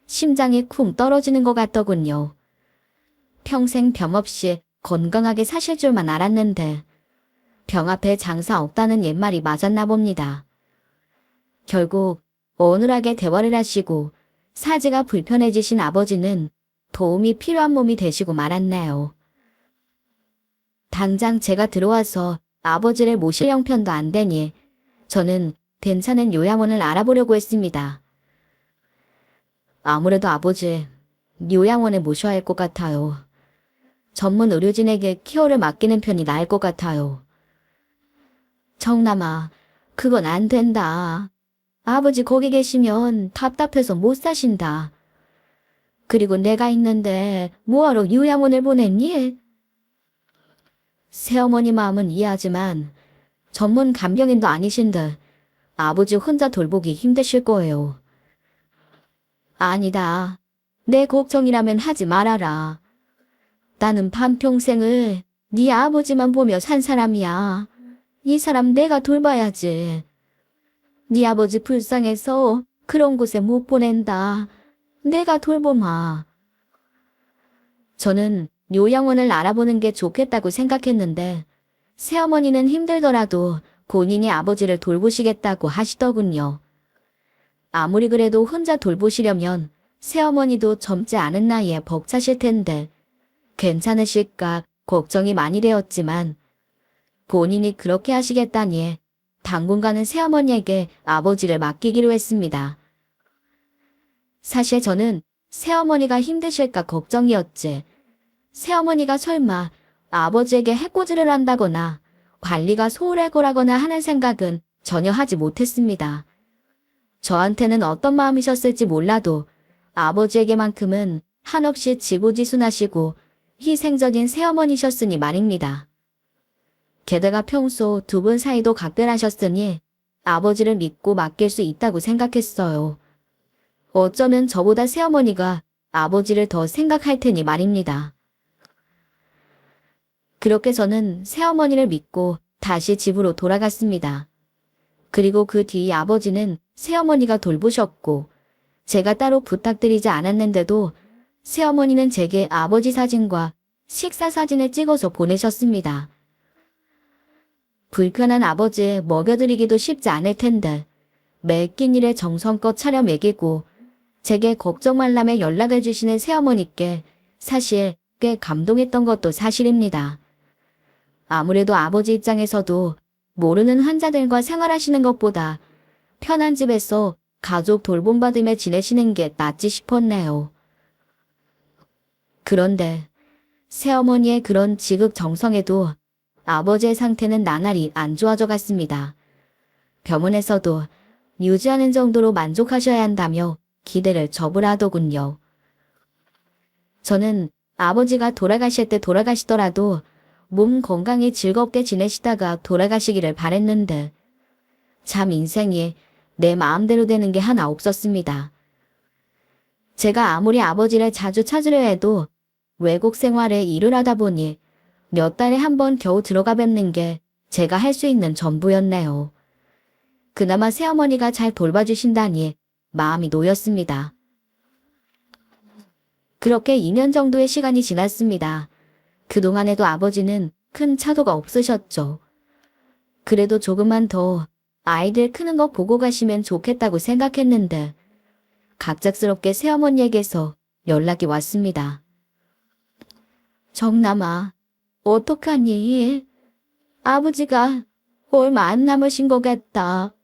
심장이 쿵 떨어지는 것 같더군요. 평생 병 없이 건강하게 사실 줄만 알았는데 병 앞에 장사 없다는 옛말이 맞았나 봅니다. 결국 어눌하게 대화를 하시고 사지가 불편해지신 아버지는 도움이 필요한 몸이 되시고 말았네요. 당장 제가 들어와서 아버지를 모실 형편도 안 되니 저는 괜찮은 요양원을 알아보려고 했습니다. 아무래도 아버지 요양원에 모셔야 할 것 같아요. 전문 의료진에게 케어를 맡기는 편이 나을 것 같아요. 정남아, 그건 안 된다. 아버지 거기 계시면 답답해서 못 사신다. 그리고 내가 있는데 뭐하러 요양원을 보냈니? 새어머니 마음은 이해하지만 전문 간병인도 아니신데 아버지 혼자 돌보기 힘드실 거예요. 아니다. 내 걱정이라면 하지 말아라. 나는 반평생을 네 아버지만 보며 산 사람이야. 이 사람 내가 돌봐야지. 네 아버지 불쌍해서 그런 곳에 못 보낸다. 내가 돌보마. 저는 요양원을 알아보는 게 좋겠다고 생각했는데 새어머니는 힘들더라도 본인이 아버지를 돌보시겠다고 하시더군요. 아무리 그래도 혼자 돌보시려면 새어머니도 젊지 않은 나이에 벅차실 텐데 괜찮으실까 걱정이 많이 되었지만 본인이 그렇게 하시겠다니 당분간은 새어머니에게 아버지를 맡기기로 했습니다. 사실 저는 새어머니가 힘드실까 걱정이었지. 새어머니가 설마 아버지에게 해코지를 한다거나 관리가 소홀할 거라거나 하는 생각은 전혀 하지 못했습니다. 저한테는 어떤 마음이셨을지 몰라도 아버지에게만큼은 한없이 지고지순하시고 희생적인 새어머니셨으니 말입니다. 게다가 평소 두 분 사이도 각별하셨으니 아버지를 믿고 맡길 수 있다고 생각했어요. 어쩌면 저보다 새어머니가 아버지를 더 생각할 테니 말입니다. 그렇게 저는 새어머니를 믿고 다시 집으로 돌아갔습니다. 그리고 그 뒤 아버지는 새어머니가 돌보셨고 제가 따로 부탁드리지 않았는데도 새어머니는 제게 아버지 사진과 식사 사진을 찍어서 보내셨습니다. 불편한 아버지 먹여드리기도 쉽지 않을 텐데 매 끼니를 정성껏 차려 먹이고 제게 걱정 말라며 연락을 주시는 새어머니께 사실 꽤 감동했던 것도 사실입니다. 아무래도 아버지 입장에서도 모르는 환자들과 생활하시는 것보다 편한 집에서 가족 돌봄받으며 지내시는 게 낫지 싶었네요. 그런데 새어머니의 그런 지극정성에도 아버지의 상태는 나날이 안 좋아져 갔습니다. 병원에서도 유지하는 정도로 만족하셔야 한다며 기대를 접으라 하더군요. 저는 아버지가 돌아가실 때 돌아가시더라도 몸 건강히 즐겁게 지내시다가 돌아가시기를 바랬는데 참 인생이 내 마음대로 되는 게 하나 없었습니다. 제가 아무리 아버지를 자주 찾으려 해도 외국 생활에 일을 하다 보니 몇 달에 한 번 겨우 들어가 뵙는 게 제가 할 수 있는 전부였네요. 그나마 새어머니가 잘 돌봐주신다니 마음이 놓였습니다. 그렇게 2년 정도의 시간이 지났습니다. 그동안에도 아버지는 큰 차도가 없으셨죠. 그래도 조금만 더 아이들 크는 거 보고 가시면 좋겠다고 생각했는데 갑작스럽게 새어머니에게서 연락이 왔습니다. 정남아, 어떡하니? 아버지가 얼마 안 남으신 것 같다.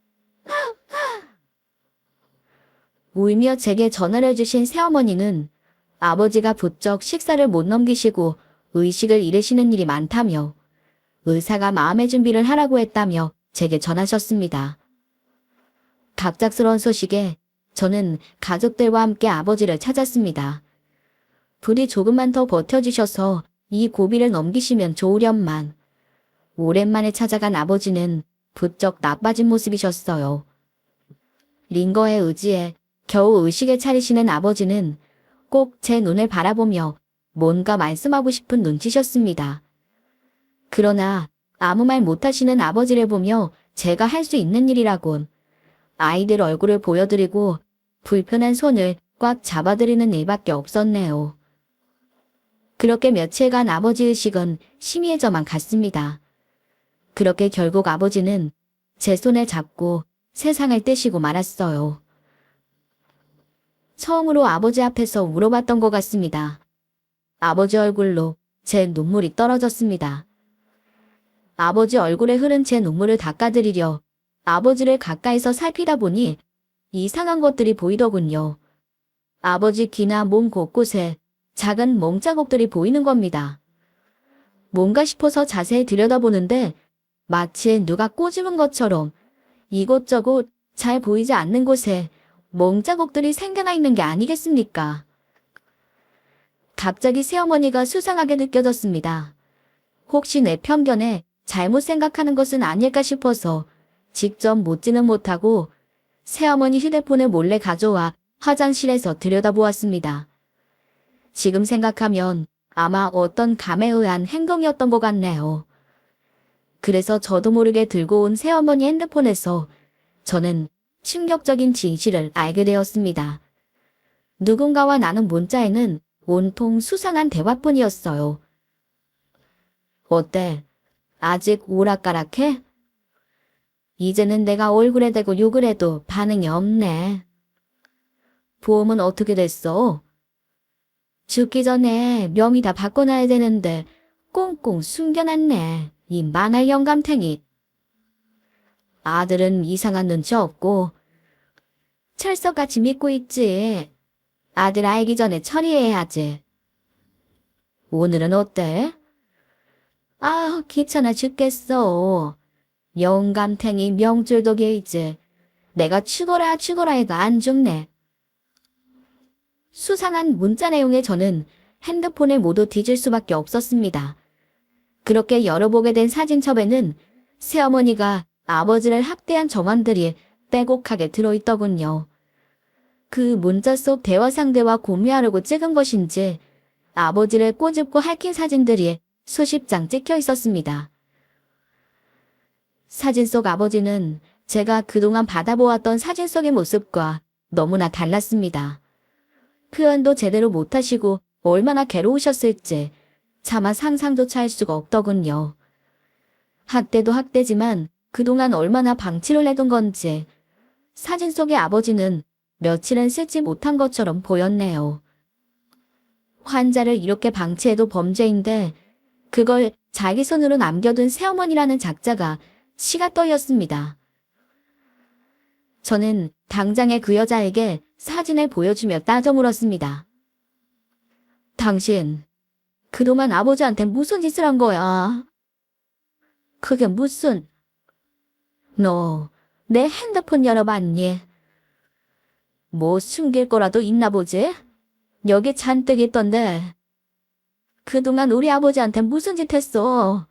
울며 제게 전화를 해주신 새어머니는 아버지가 부쩍 식사를 못 넘기시고 의식을 잃으시는 일이 많다며 의사가 마음의 준비를 하라고 했다며 제게 전하셨습니다. 갑작스러운 소식에 저는 가족들과 함께 아버지를 찾았습니다. 부디 조금만 더 버텨주셔서 이 고비를 넘기시면 좋으련만. 오랜만에 찾아간 아버지는 부쩍 나빠진 모습이셨어요. 링거의 의지에 겨우 의식을 차리시는 아버지는 꼭 제 눈을 바라보며 뭔가 말씀하고 싶은 눈치셨습니다. 그러나 아무 말 못하시는 아버지를 보며 제가 할 수 있는 일이라곤 아이들 얼굴을 보여드리고 불편한 손을 꽉 잡아드리는 일밖에 없었네요. 그렇게 며칠간 아버지 의식은 희미해져만 갔습니다. 그렇게 결국 아버지는 제 손을 잡고 세상을 떼시고 말았어요. 처음으로 아버지 앞에서 울어봤던 것 같습니다. 아버지 얼굴로 제 눈물이 떨어졌습니다. 아버지 얼굴에 흐른 제 눈물을 닦아드리려 아버지를 가까이서 살피다 보니 이상한 것들이 보이더군요. 아버지 귀나 몸 곳곳에 작은 멍자국들이 보이는 겁니다. 뭔가 싶어서 자세히 들여다보는데 마치 누가 꼬집은 것처럼 이곳저곳 잘 보이지 않는 곳에 멍자국들이 생겨나 있는 게 아니겠습니까? 갑자기 새어머니가 수상하게 느껴졌습니다. 혹시 내 편견에 잘못 생각하는 것은 아닐까 싶어서 직접 묻지는 못하고 새어머니 휴대폰을 몰래 가져와 화장실에서 들여다보았습니다. 지금 생각하면 아마 어떤 감에 의한 행동이었던 것 같네요. 그래서 저도 모르게 들고 온 새어머니 핸드폰에서 저는 충격적인 진실을 알게 되었습니다. 누군가와 나눈 문자에는 온통 수상한 대화뿐이었어요. 어때? 아직 오락가락해? 이제는 내가 얼굴에 대고 욕을 해도 반응이 없네. 보험은 어떻게 됐어? 죽기 전에 명의 다 바꿔놔야 되는데 꽁꽁 숨겨놨네. 이 만할 영감탱이. 아들은 이상한 눈치 없고 철석같이 믿고 있지. 아들 알기 전에 처리해야지. 오늘은 어때? 아, 귀찮아 죽겠어. 영감탱이 명줄도 게이지. 내가 죽어라 해도 안 죽네. 수상한 문자 내용에 저는 핸드폰을 모두 뒤질 수밖에 없었습니다. 그렇게 열어보게 된 사진첩에는 새어머니가 아버지를 학대한 정황들이 빼곡하게 들어있더군요. 그 문자 속 대화 상대와 공유하려고 찍은 것인지 아버지를 꼬집고 핥힌 사진들이 수십 장 찍혀 있었습니다. 사진 속 아버지는 제가 그동안 받아보았던 사진 속의 모습과 너무나 달랐습니다. 표현도 제대로 못하시고 얼마나 괴로우셨을지 차마 상상조차 할 수가 없더군요. 학대도 학대지만 그동안 얼마나 방치를 해둔 건지 사진 속의 아버지는 며칠은 씻지 못한 것처럼 보였네요. 환자를 이렇게 방치해도 범죄인데 그걸 자기 손으로 남겨둔 새어머니라는 작자가 치가 떨렸습니다. 저는 당장에 그 여자에게 사진을 보여주며 따져 물었습니다. 당신, 그동안 아버지한테 무슨 짓을 한 거야? 그게 무슨... 너, 내 핸드폰 열어봤니? 뭐 숨길 거라도 있나 보지? 여기 잔뜩 있던데. 그동안 우리 아버지한테 무슨 짓 했어?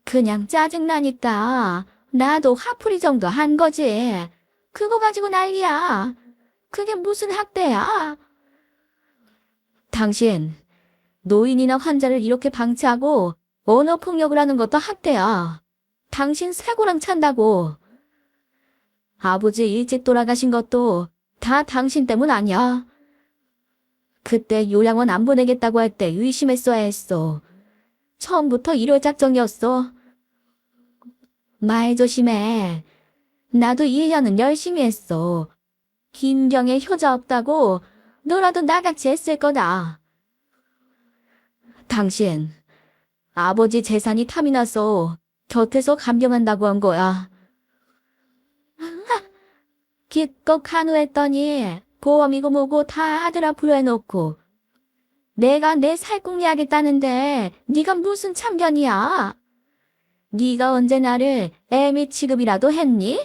그냥 짜증나니까 나도 화풀이 정도 한 거지. 그거 가지고 난리야. 그게 무슨 학대야? 당신, 노인이나 환자를 이렇게 방치하고 언어폭력을 하는 것도 학대야. 당신 쇠고랑 찬다고. 아버지 일찍 돌아가신 것도 다 당신 때문 아니야. 그때 요양원 안 보내겠다고 할 때 의심했어야 했어. 처음부터 이럴 작정이었어. 말 조심해. 나도 1년은 열심히 했어. 김경에 효자 없다고 너라도 나같이 했을 거다. 당신, 아버지 재산이 탐이 나서 곁에서 감경한다고 한 거야. 기껏 간호했더니 보험이고 뭐고 다 아들 앞으로 해놓고 내가 내 살궁리 하겠다는데 네가 무슨 참견이야? 네가 언제 나를 애미 취급이라도 했니?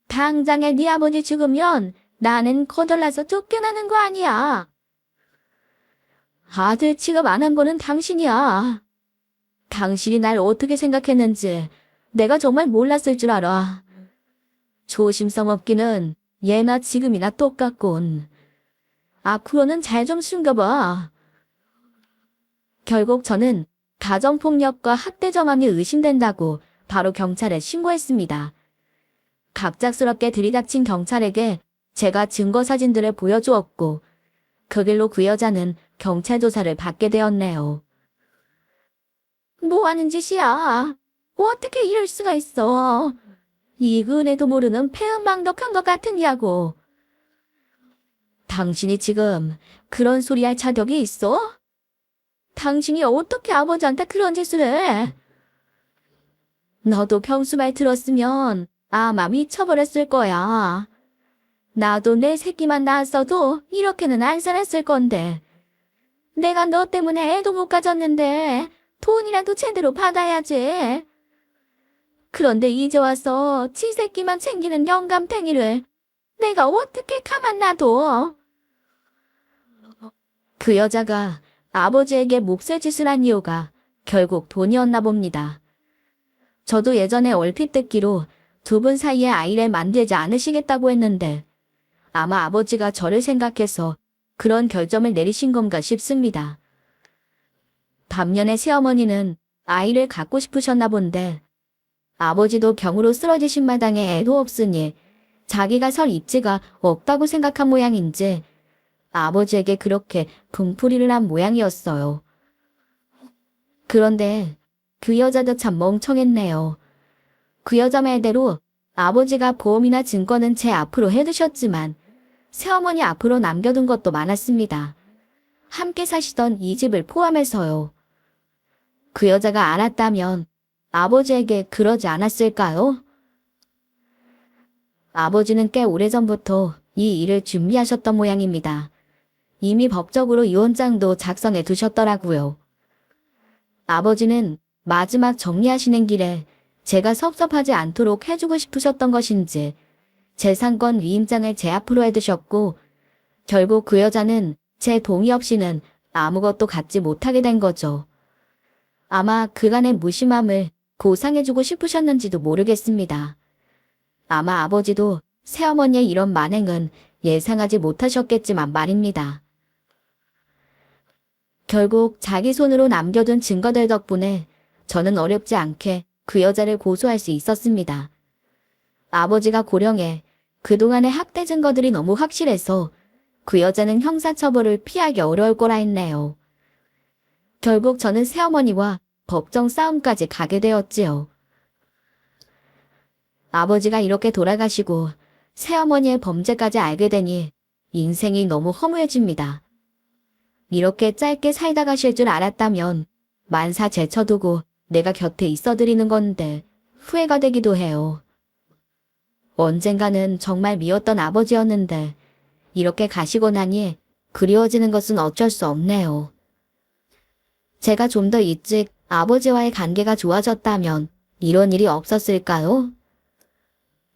당장에 네 아버지 죽으면 나는 거덜나서 쫓겨나는 거 아니야. 아들 취급 안 한 거는 당신이야. 당신이 날 어떻게 생각했는지 내가 정말 몰랐을 줄 알아. 조심성 없기는 예나 지금이나 똑같군. 앞으로는 잘 좀 숨겨봐. 결국 저는 가정폭력과 학대 정황이 의심된다고 바로 경찰에 신고했습니다. 갑작스럽게 들이닥친 경찰에게 제가 증거 사진들을 보여주었고 그 길로 그 여자는 경찰 조사를 받게 되었네요. 뭐 하는 짓이야? 어떻게 이럴 수가 있어? 이 은혜도 모르는 폐은망덕한 것 같으냐고. 당신이 지금 그런 소리 할 자격이 있어? 당신이 어떻게 아버지한테 그런 짓을 해? 너도 평소 말 들었으면 아마 미쳐버렸을 거야. 나도 내 새끼만 낳았어도 이렇게는 안 살았을 건데. 내가 너 때문에 애도 못 가졌는데 돈이라도 제대로 받아야지. 그런데 이제 와서 지 새끼만 챙기는 영감탱이를 내가 어떻게 가만 놔둬? 그 여자가 아버지에게 몹쓸 짓을 한 이유가 결국 돈이었나 봅니다. 저도 예전에 얼핏 듣기로 두 분 사이에 아이를 만들지 않으시겠다고 했는데 아마 아버지가 저를 생각해서 그런 결정을 내리신 건가 싶습니다. 반면에 새어머니는 아이를 갖고 싶으셨나 본데 아버지도 병으로 쓰러지신 마당에 애도 없으니 자기가 설 입지가 없다고 생각한 모양인지 아버지에게 그렇게 분풀이를 한 모양이었어요. 그런데 그 여자도 참 멍청했네요. 그 여자 말대로 아버지가 보험이나 증권은 제 앞으로 해두셨지만 새어머니 앞으로 남겨둔 것도 많았습니다. 함께 사시던 이 집을 포함해서요. 그 여자가 알았다면 아버지에게 그러지 않았을까요? 아버지는 꽤 오래전부터 이 일을 준비하셨던 모양입니다. 이미 법적으로 유언장도 작성해 두셨더라고요. 아버지는 마지막 정리하시는 길에 제가 섭섭하지 않도록 해주고 싶으셨던 것인지 재산권 위임장을 제 앞으로 해두셨고 결국 그 여자는 제 동의 없이는 아무것도 갖지 못하게 된 거죠. 아마 그간의 무심함을 보상해주고 싶으셨는지도 모르겠습니다. 아마 아버지도 새어머니의 이런 만행은 예상하지 못하셨겠지만 말입니다. 결국 자기 손으로 남겨둔 증거들 덕분에 저는 어렵지 않게 그 여자를 고소할 수 있었습니다. 아버지가 고령해 그동안의 학대 증거들이 너무 확실해서 그 여자는 형사처벌을 피하기 어려울 거라 했네요. 결국 저는 새어머니와 법정 싸움까지 가게 되었지요. 아버지가 이렇게 돌아가시고 새어머니의 범죄까지 알게 되니 인생이 너무 허무해집니다. 이렇게 짧게 살다 가실 줄 알았다면 만사 제쳐두고 내가 곁에 있어드리는 건데 후회가 되기도 해요. 언젠가는 정말 미웠던 아버지였는데 이렇게 가시고 나니 그리워지는 것은 어쩔 수 없네요. 제가 좀 더 일찍 아버지와의 관계가 좋아졌다면 이런 일이 없었을까요?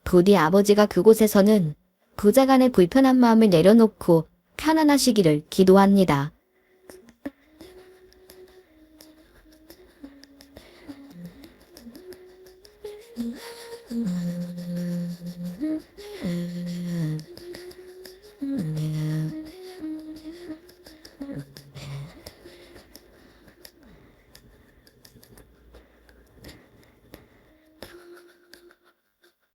부디 아버지가 그곳에서는 부자간의 불편한 마음을 내려놓고 편안하시기를 기도합니다.